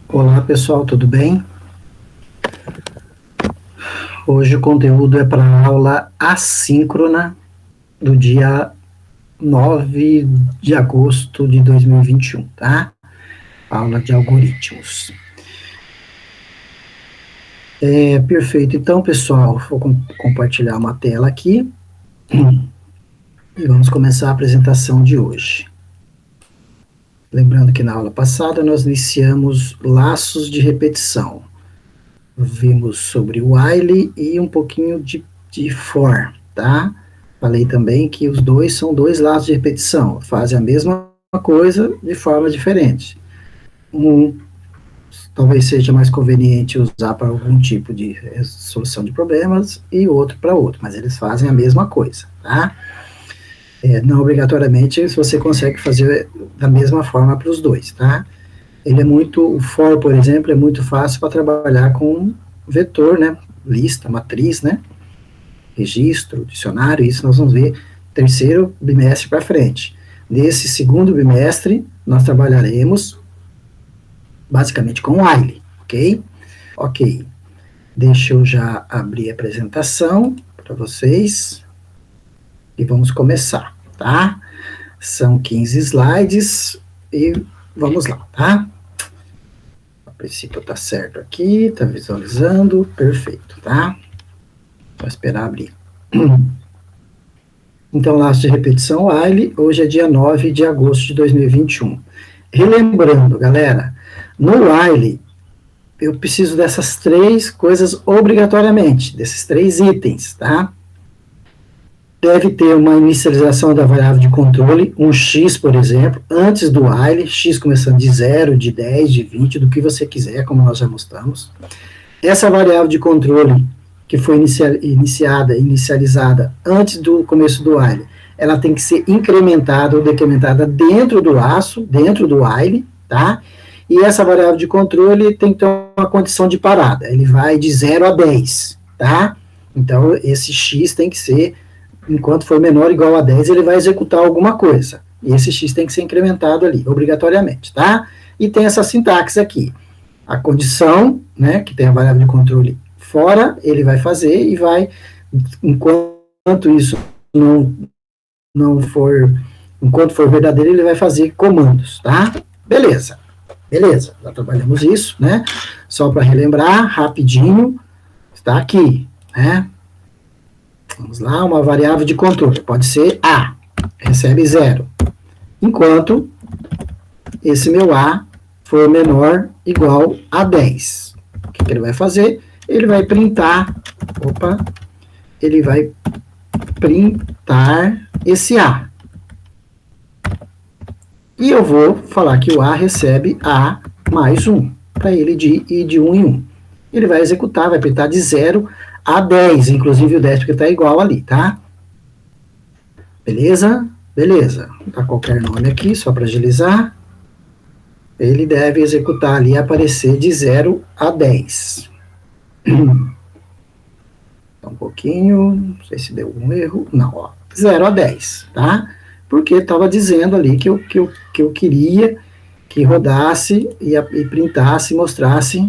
Olá pessoal, tudo bem? Hoje o conteúdo é para a aula assíncrona do dia 9 de agosto de 2021, tá? Aula de algoritmos. Perfeito, então pessoal, vou compartilhar uma tela aqui e vamos começar a apresentação de hoje. Lembrando que na aula passada nós iniciamos laços de repetição. Vimos sobre o while e um pouquinho de for, tá? Falei também que os dois são dois laços de repetição, fazem a mesma coisa de forma diferente. Um talvez seja mais conveniente usar para algum tipo de solução de problemas e outro para outro, mas eles fazem a mesma coisa, tá? Não obrigatoriamente se você consegue fazer da mesma forma para os dois, tá? O for, por exemplo, é muito fácil para trabalhar com vetor, né? Lista, matriz, né? Registro, dicionário, isso nós vamos ver terceiro bimestre para frente. Nesse segundo bimestre, nós trabalharemos basicamente com while, ok? Ok, deixa eu já abrir a apresentação para vocês e vamos começar, tá? São 15 slides e vamos lá, tá? A princípio tá certo aqui, tá visualizando, perfeito, tá? Vou esperar abrir. Então, laço de repetição while, hoje é dia 9 de agosto de 2021. Relembrando, galera, no while, eu preciso dessas três coisas obrigatoriamente, desses três itens, tá? Deve ter uma inicialização da variável de controle, um x, por exemplo, antes do while, x começando de 0, de 10, de 20, do que você quiser, como nós já mostramos. Essa variável de controle que foi inicializada antes do começo do while, ela tem que ser incrementada ou decrementada dentro do laço, dentro do while, tá? E essa variável de controle tem que ter uma condição de parada, ele vai de 0 a 10, tá? Então, esse x tem que ser, enquanto for menor ou igual a 10, ele vai executar alguma coisa. E esse x tem que ser incrementado ali, obrigatoriamente, tá? E tem essa sintaxe aqui. A condição, né, que tem a variável de controle fora, ele vai fazer e vai, enquanto isso não for, enquanto for verdadeiro, ele vai fazer comandos, tá? Beleza, já trabalhamos isso, né? Só para relembrar, rapidinho, está aqui, né? Vamos lá, uma variável de controle, pode ser A, recebe 0, enquanto esse meu A for menor igual a 10. O que ele vai fazer? Ele vai printar, ele vai printar esse A. E eu vou falar que o A recebe A mais 1, para ele ir de 1 em 1. Ele vai executar, vai printar de 0 a 10, inclusive o 10 porque está igual ali, tá? Beleza? Beleza. Tá qualquer nome aqui, só para agilizar. Ele deve executar ali e aparecer de 0 a 10. Um pouquinho, não sei se deu um erro. Não, ó, 0 a 10, tá? Porque estava dizendo ali que eu queria que rodasse e printasse, mostrasse.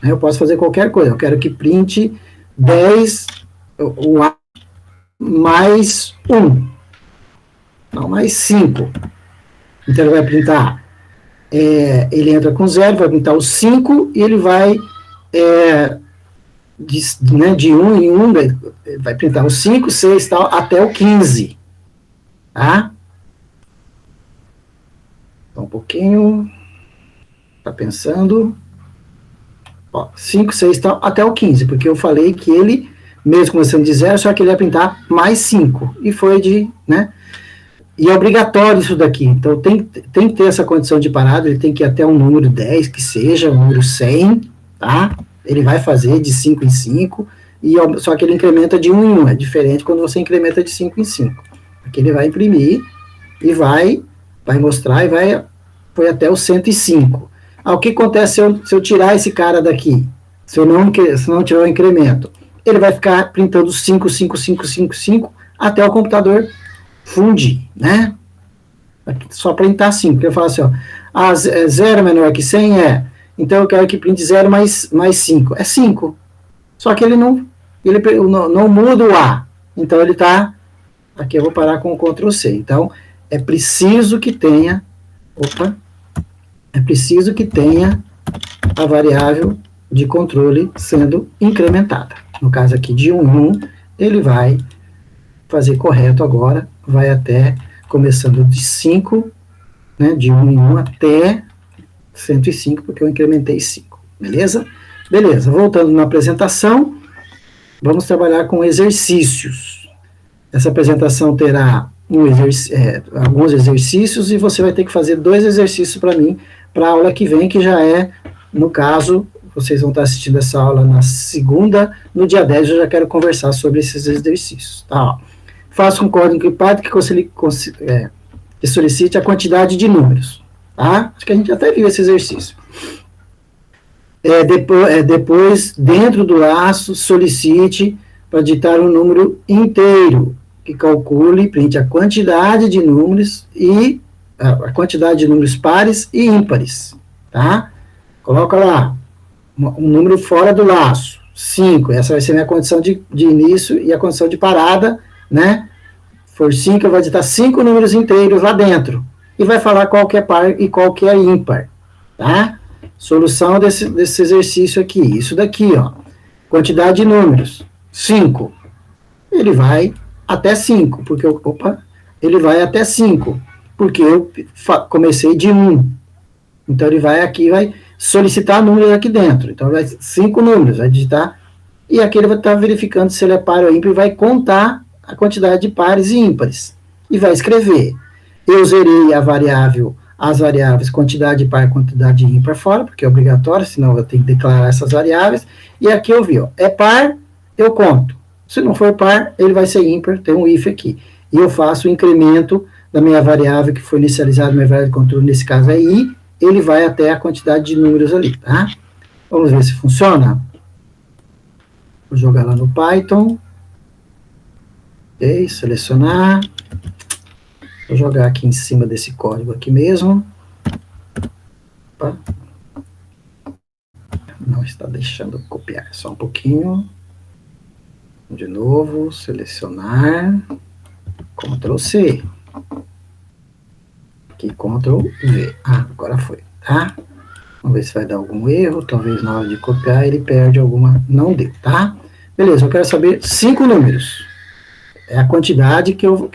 Né? Eu posso fazer qualquer coisa. Eu quero que printe 10, o A mais 1. Não, mais 5. Então, ele vai printar. Ele entra com 0, vai printar o 5 e ele vai de 1 em 1, vai printar o 5, 6, tal, até o 15. Tá? Só um pouquinho. Tá pensando. Ó, 5, 6, tal, até o 15, porque eu falei que ele, mesmo começando de 0, só que ele ia printar mais 5. E foi de, né? E é obrigatório isso daqui. Então, tem que ter essa condição de parada, ele tem que ir até um número 10, que seja, um número 100, tá? Ele vai fazer de 5 em 5, só que ele incrementa de 1 em 1. É diferente quando você incrementa de 5 em 5. Aqui ele vai imprimir e vai mostrar e foi até o 105. O que acontece se eu tirar esse cara daqui? Se não tiver o incremento? Ele vai ficar printando 5, 5, 5, 5, 5, até o computador fundir, né? Só printar 5. Eu falo assim, ó, 0 é menor que 100 é. Então eu quero que print 0 mais 5. É 5. Só que ele não muda o A. Então ele está. Aqui eu vou parar com o Ctrl C. Então é preciso que tenha. É preciso que tenha a variável de controle sendo incrementada. No caso aqui de 1 em 1, ele vai fazer correto agora, vai até, começando de 5, né, de 1 em 1 até 105, porque eu incrementei 5, beleza? Beleza, voltando na apresentação, vamos trabalhar com exercícios. Essa apresentação terá alguns exercícios e você vai ter que fazer 2 exercícios para mim, para a aula que vem, que já é, no caso, vocês vão estar assistindo essa aula na segunda, no dia 10 eu já quero conversar sobre esses exercícios, tá? Ó. Faça um código Python que solicite a quantidade de números, tá? Acho que a gente até viu esse exercício. Depois, dentro do laço, solicite para digitar um número inteiro, que calcule e printe a quantidade de números e a quantidade de números pares e ímpares, tá? Coloca lá um número fora do laço, 5, essa vai ser minha condição de início e a condição de parada, né? For 5, eu vou digitar 5 números inteiros lá dentro, e vai falar qual que é par e qual que é ímpar, tá? Solução desse exercício aqui, isso daqui, ó, quantidade de números, 5, ele vai até 5, porque, ele vai até 5, porque eu comecei de 1, então ele vai aqui, vai solicitar números aqui dentro, então vai 5 números, vai digitar, e aqui ele vai estar verificando se ele é par ou ímpar, e vai contar a quantidade de pares e ímpares, e vai escrever, eu zerei as variáveis quantidade par e quantidade ímpar fora, porque é obrigatório, senão eu tenho que declarar essas variáveis, e aqui eu vi, ó, é par, eu conto, se não for par, ele vai ser ímpar, tem um if aqui, e eu faço o incremento da minha variável que foi inicializada, minha variável de controle, nesse caso é i, ele vai até a quantidade de números ali, tá? Vamos ver se funciona. Vou jogar lá no Python. Ok, selecionar. Vou jogar aqui em cima desse código aqui mesmo. Opa. Não está deixando copiar, só um pouquinho. De novo, selecionar. Ctrl C. Aqui, Ctrl V. Agora foi, tá? Vamos ver se vai dar algum erro, talvez na hora de copiar ele perde alguma, não deu, tá? Beleza, eu quero saber 5 números. É a quantidade que eu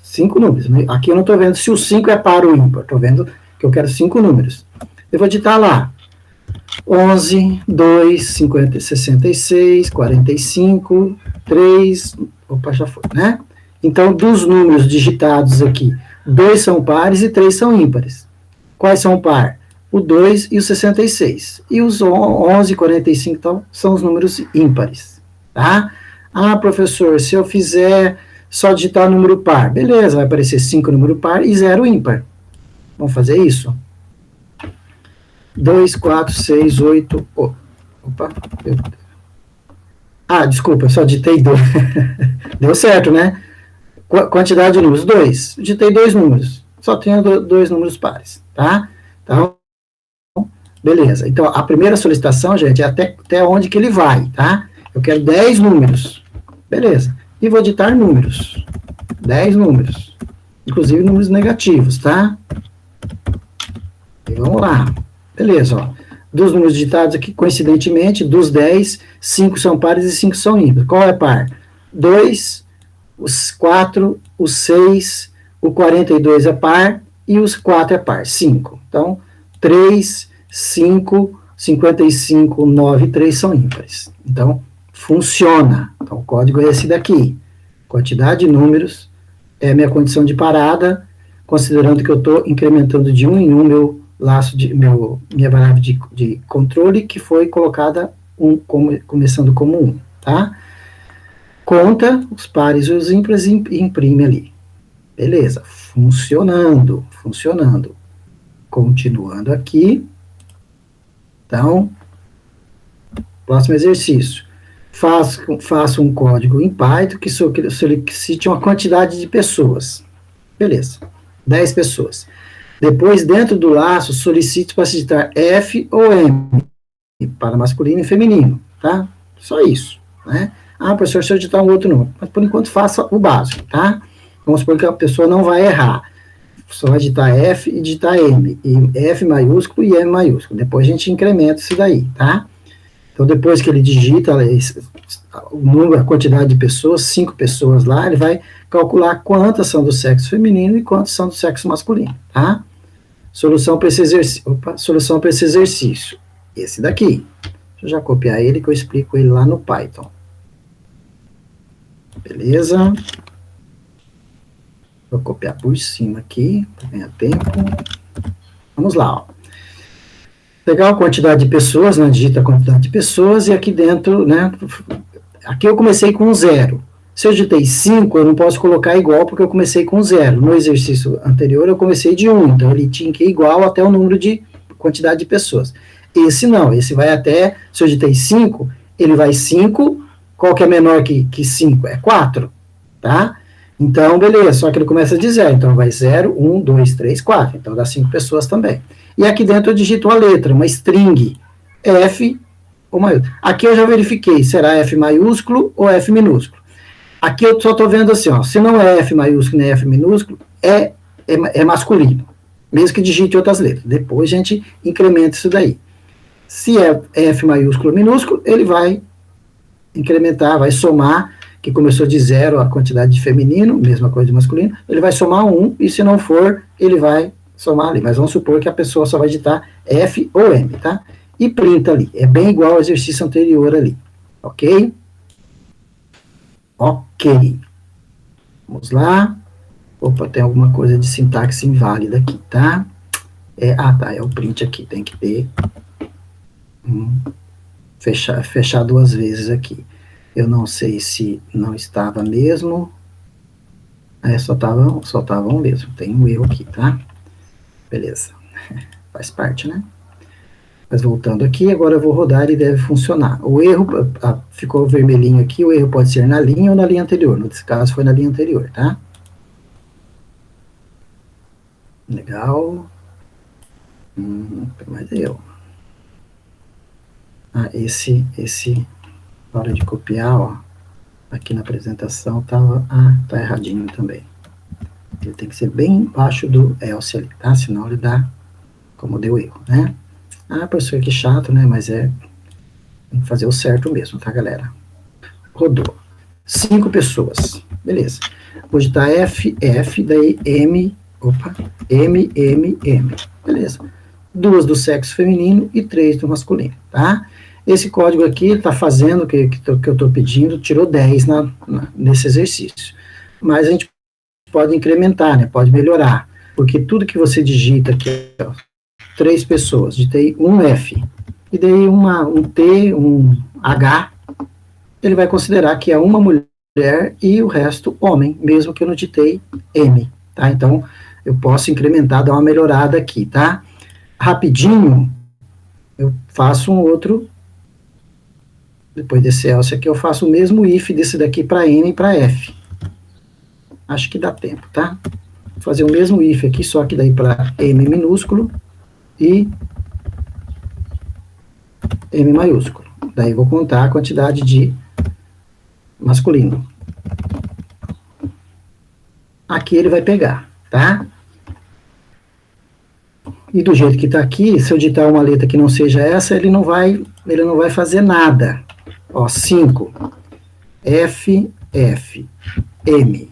5 números, né? Aqui eu não estou vendo se o 5 é par ou ímpar, estou vendo que eu quero 5 números. Eu vou digitar lá, 11, 2, 50, 66, 45, 3, já foi, né? Então, dos números digitados aqui, 2 são pares e 3 são ímpares. Quais são par? O 2 e o 66. E os 11 e 45 então, são os números ímpares. Tá? Professor, se eu fizer só digitar o número par, beleza, vai aparecer 5 número par e 0 ímpar. Vamos fazer isso? 2, 4, 6, 8... desculpa, eu só digitei 2. Deu certo, né? Quantidade de números, 2. Digitei 2 números. Só tenho 2 números pares, tá? Então, beleza. Então, a primeira solicitação, gente, é até onde que ele vai, tá? Eu quero 10 números. Beleza. E vou digitar números. 10 números. Inclusive números negativos, tá? E vamos lá. Beleza, ó. Dos números digitados aqui, coincidentemente, dos 10, 5 são pares e 5 são ímpares. Qual é par? 2, os 4, os 6, o 42 é par e os 4 é par, 5. Então, 3, 5, 55, 9 e 3 são ímpares. Então, funciona. Então, o código é esse daqui. Quantidade de números é a minha condição de parada, considerando que eu estou incrementando de 1 em 1 meu laço, minha variável de controle, que foi colocada começando como 1, tá? Conta os pares e os ímpares e imprime ali. Beleza, funcionando. Continuando aqui. Então, próximo exercício. Faça um código em Python que solicite uma quantidade de pessoas. Beleza. 10 pessoas. Depois, dentro do laço, solicite para digitar F ou M, para masculino e feminino, tá? Só isso, né? Ah, professor, se eu digitar um outro número. Mas, por enquanto, faça o básico, tá? Vamos supor que a pessoa não vai errar. Só vai digitar F e digitar M. E F maiúsculo e M maiúsculo. Depois a gente incrementa isso daí, tá? Então, depois que ele digita o número, a quantidade de pessoas, 5 pessoas lá, ele vai calcular quantas são do sexo feminino e quantas são do sexo masculino, tá? Solução para esse exercício. Solução para esse exercício. Esse daqui. Deixa eu já copiar ele que eu explico ele lá no Python. Beleza? Vou copiar por cima aqui, para ganhar tempo. Vamos lá, ó. Pegar a quantidade de pessoas, né? Digita a quantidade de pessoas e aqui dentro, né? Aqui eu comecei com 0. Se eu digitei 5, eu não posso colocar igual porque eu comecei com 0. No exercício anterior eu comecei de 1, então ele tinha que ir igual até o número de quantidade de pessoas. Esse não, esse vai até, se eu digitei 5, ele vai 5, qual que é menor que 5? É 4, tá? Então, beleza, só que ele começa de 0, então vai 0, 1, 2, 3, 4, então dá 5 pessoas também. E aqui dentro eu digito a letra, uma string, F ou maiúsculo. Aqui eu já verifiquei, será F maiúsculo ou F minúsculo. Aqui eu só estou vendo assim, ó, se não é F maiúsculo nem F minúsculo, é masculino, mesmo que digite outras letras. Depois a gente incrementa isso daí. Se é F maiúsculo ou minúsculo, ele vai incrementar, vai somar, que começou de 0 a quantidade de feminino, mesma coisa de masculino, ele vai somar 1, e se não for, ele vai somar ali. Mas vamos supor que a pessoa só vai digitar F ou M, tá? E printa ali. É bem igual ao exercício anterior ali. Ok? Ok. Vamos lá. Opa, tem alguma coisa de sintaxe inválida aqui, tá? Tá, é o print aqui, tem que ter. Fechar 2 vezes aqui. Eu não sei se não estava mesmo. Só tava um mesmo. Tem um erro aqui, tá? Beleza. Faz parte, né? Mas voltando aqui, agora eu vou rodar e deve funcionar. O erro, ficou vermelhinho aqui, o erro pode ser na linha ou na linha anterior. Nesse caso foi na linha anterior, tá? Legal. Mas eu. Esse, na hora de copiar, ó, aqui na apresentação tava, tá erradinho também. Ele tem que ser bem embaixo do else ali, tá? Senão ele dá, como deu erro, né? Professor, que chato, né? Mas tem que fazer o certo mesmo, tá, galera? Rodou. 5 pessoas. Beleza. Vou digitar F, daí M, M, M, M. Beleza. 2 do sexo feminino e 3 do masculino, tá? Esse código aqui está fazendo o que eu estou pedindo, tirou 10 nesse exercício. Mas a gente pode incrementar, né? Pode melhorar. Porque tudo que você digita aqui, ó, 3 pessoas, digitei um F, e dei um T, um H, ele vai considerar que é uma mulher e o resto homem, mesmo que eu não digitei M, tá? Então, eu posso incrementar, dar uma melhorada aqui, tá? Rapidinho, eu faço um outro, depois desse else aqui, eu faço o mesmo if desse daqui para N e para F. Acho que dá tempo, tá? Vou fazer o mesmo if aqui, só que daí para M minúsculo e M maiúsculo. Daí vou contar a quantidade de masculino. Aqui ele vai pegar, tá? E do jeito que está aqui, se eu digitar uma letra que não seja essa, ele não vai fazer nada. Ó, 5. F, F, M.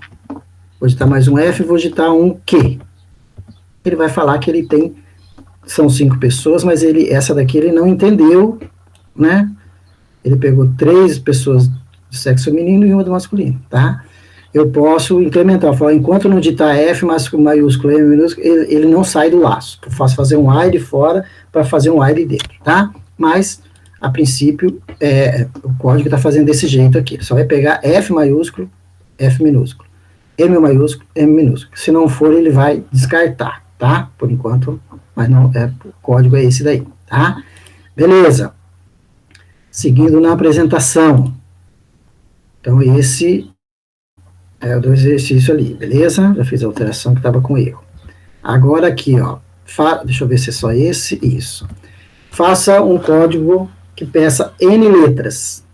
Vou digitar mais um F, vou digitar um Q. Ele vai falar que ele tem, são 5 pessoas, mas essa daqui ele não entendeu, né? Ele pegou 3 pessoas do sexo feminino e uma do masculino, tá? Eu posso incrementar, falar, enquanto não digitar F maiúsculo, M minúsculo, ele não sai do laço. Eu faço fazer um while fora para fazer um while dentro, tá? Mas, a princípio, o código está fazendo desse jeito aqui. Só vai pegar F maiúsculo, F minúsculo, M maiúsculo, M minúsculo. Se não for, ele vai descartar, tá? Por enquanto, mas não, o código é esse daí, tá? Beleza. Seguindo na apresentação. Então, esse é o do exercício ali, beleza? Já fiz a alteração que estava com erro. Agora aqui, ó, deixa eu ver se é só esse, isso. Faça um código que peça N letras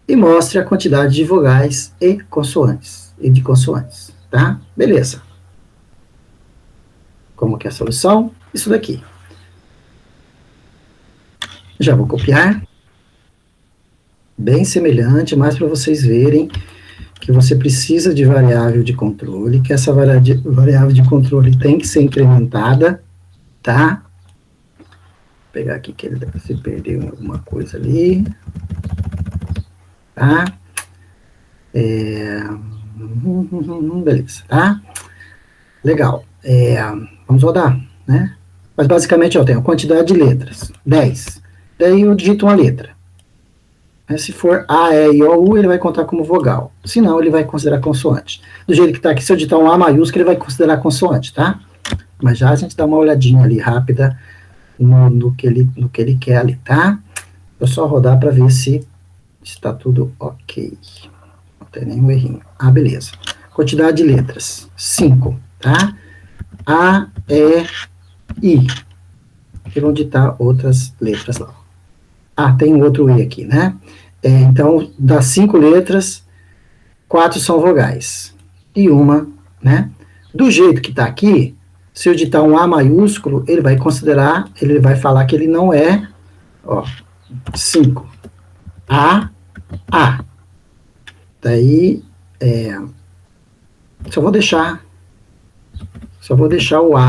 e mostre a quantidade de vogais e consoantes, e de consoantes, tá? Beleza. Como que é a solução? Isso daqui. Já vou copiar. Bem semelhante, mas para vocês verem que você precisa de variável de controle, que essa variável de controle tem que ser incrementada, tá? Vou pegar aqui que ele deve se perdeu alguma coisa ali, tá? Beleza, tá? Legal. Vamos rodar, né? Mas basicamente eu tenho a quantidade de letras, 10. Daí eu digito uma letra. Se for A, E, I, O, U, ele vai contar como vogal. Se não, ele vai considerar consoante. Do jeito que está aqui, se eu digitar um A maiúsculo, ele vai considerar consoante, tá? Mas já a gente dá uma olhadinha ali rápida no que ele quer ali, tá? Vou só rodar para ver se está tudo ok. Não tem nenhum errinho. Ah, beleza. Quantidade de letras, 5, tá? A, E, I. E vão digitar outras letras lá. Ah, tem um outro I aqui, né? Então, das 5 letras, 4 são vogais. E uma, né? Do jeito que está aqui, se eu digitar um A maiúsculo, ele vai considerar, ele vai falar que ele não é, ó, 5. A. Daí, só vou deixar o A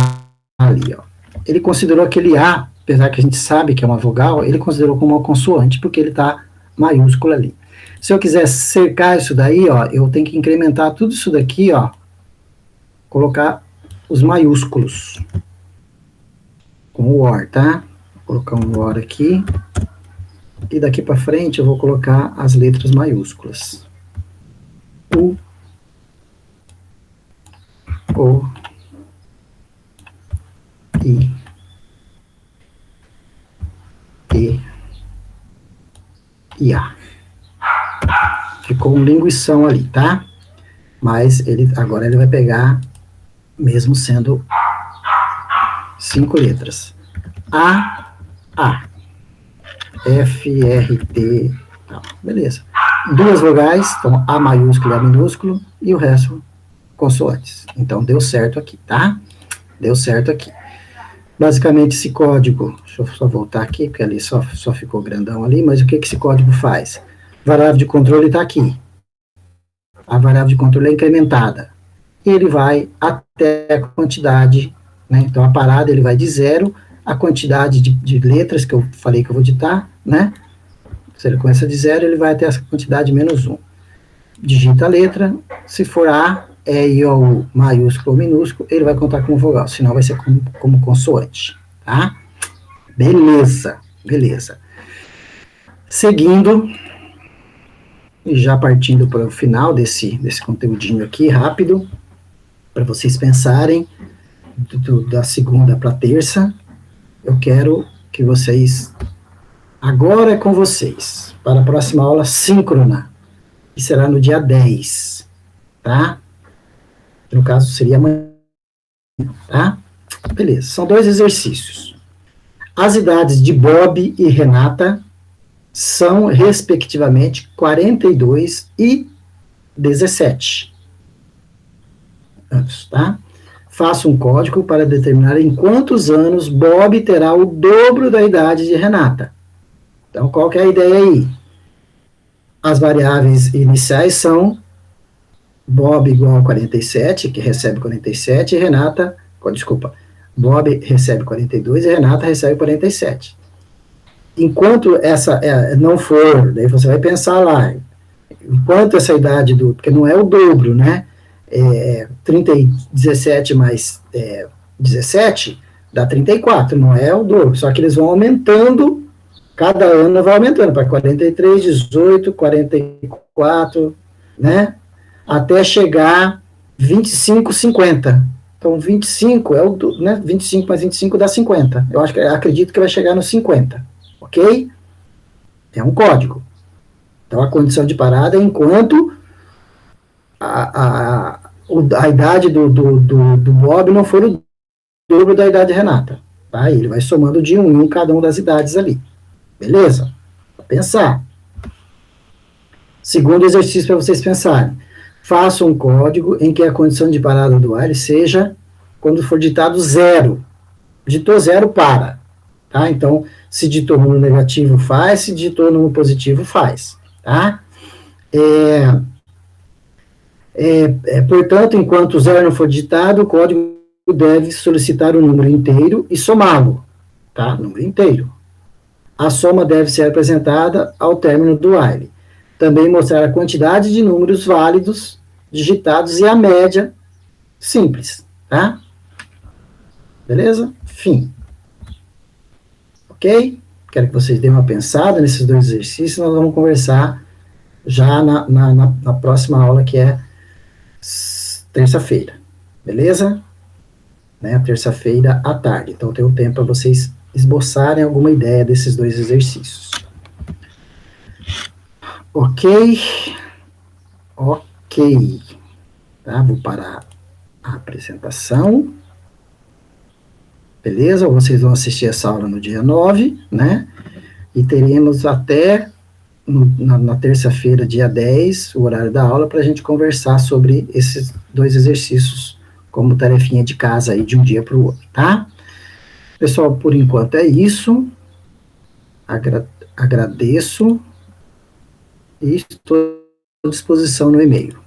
ali, ó. Ele considerou aquele A, apesar que a gente sabe que é uma vogal, ele considerou como uma consoante, porque ele está maiúsculo ali. Se eu quiser cercar isso daí, ó, eu tenho que incrementar tudo isso daqui, ó, colocar os maiúsculos, com o OR, tá? Vou colocar um OR aqui, e daqui para frente eu vou colocar as letras maiúsculas. U, O, I, E, e A. Ficou um linguição ali, tá? Mas agora ele vai pegar, mesmo sendo 5 letras. A, F, R, T, tal. Beleza. 2 vogais, então A maiúsculo e A minúsculo, e o resto consoantes. Então deu certo aqui, tá? Deu certo aqui. Basicamente esse código, deixa eu só voltar aqui, porque ali só ficou grandão ali, mas o que esse código faz? Variável de controle está aqui. A variável de controle é incrementada. E ele vai até a quantidade, né? Então a parada ele vai de 0, a quantidade de letras que eu falei que eu vou digitar, né? Se ele começa de 0, ele vai até essa quantidade menos 1. Digita a letra, se for A, E, I, O, U, maiúsculo ou minúsculo, ele vai contar como vogal, senão vai ser como consoante, tá? Beleza, beleza. Seguindo, e já partindo para o final desse conteúdinho aqui, rápido, para vocês pensarem, da segunda para terça, eu quero que vocês, agora é com vocês, para a próxima aula síncrona, que será no dia 10, tá? No caso, seria amanhã, tá? Beleza, são 2 exercícios. As idades de Bob e Renata são, respectivamente, 42 e 17 anos, tá? Faça um código para determinar em quantos anos Bob terá o dobro da idade de Renata. Então, qual que é a ideia aí? As variáveis iniciais são Bob igual a 47, que recebe 47, e Renata, desculpa, Bob recebe 42 e Renata recebe 47. Enquanto essa não for, daí você vai pensar lá, enquanto essa idade porque não é o dobro, né? 17 mais 17 dá 34, não é o dobro, só que eles vão aumentando, cada ano vai aumentando, para 43, 18, 44, né? Até chegar 25, 50. Então, 25 é né? 25 mais 25 dá 50. Acredito que vai chegar no 50. Ok? É um código. Então, a condição de parada é enquanto a idade do Bob não for o dobro da idade de Renata. Tá? Ele vai somando de um em um cada uma das idades ali. Beleza? Vou pensar. Segundo exercício para vocês pensarem. Faça um código em que a condição de parada do while seja quando for ditado zero. Ditou zero, para. Tá? Então, se ditou número negativo, faz. Se ditou número positivo, faz. Tá? Portanto, enquanto zero não for digitado, o código deve solicitar o número inteiro e somá-lo. Tá? Número inteiro. A soma deve ser apresentada ao término do while. Também mostrar a quantidade de números válidos digitados e a média simples. Tá? Beleza? Fim. Ok? Quero que vocês deem uma pensada nesses dois exercícios. Nós vamos conversar já na próxima aula, que é terça-feira. Beleza? Né? Terça-feira à tarde. Então, tem um tempo para vocês esboçarem alguma ideia desses dois exercícios. Ok? Ok. Tá? Vou parar a apresentação. Beleza? Vocês vão assistir essa aula no dia 9, né? E teremos até na terça-feira, dia 10, o horário da aula, para a gente conversar sobre esses dois exercícios, como tarefinha de casa aí, de um dia para o outro, tá? Pessoal, por enquanto é isso. Agradeço e estou à disposição no e-mail.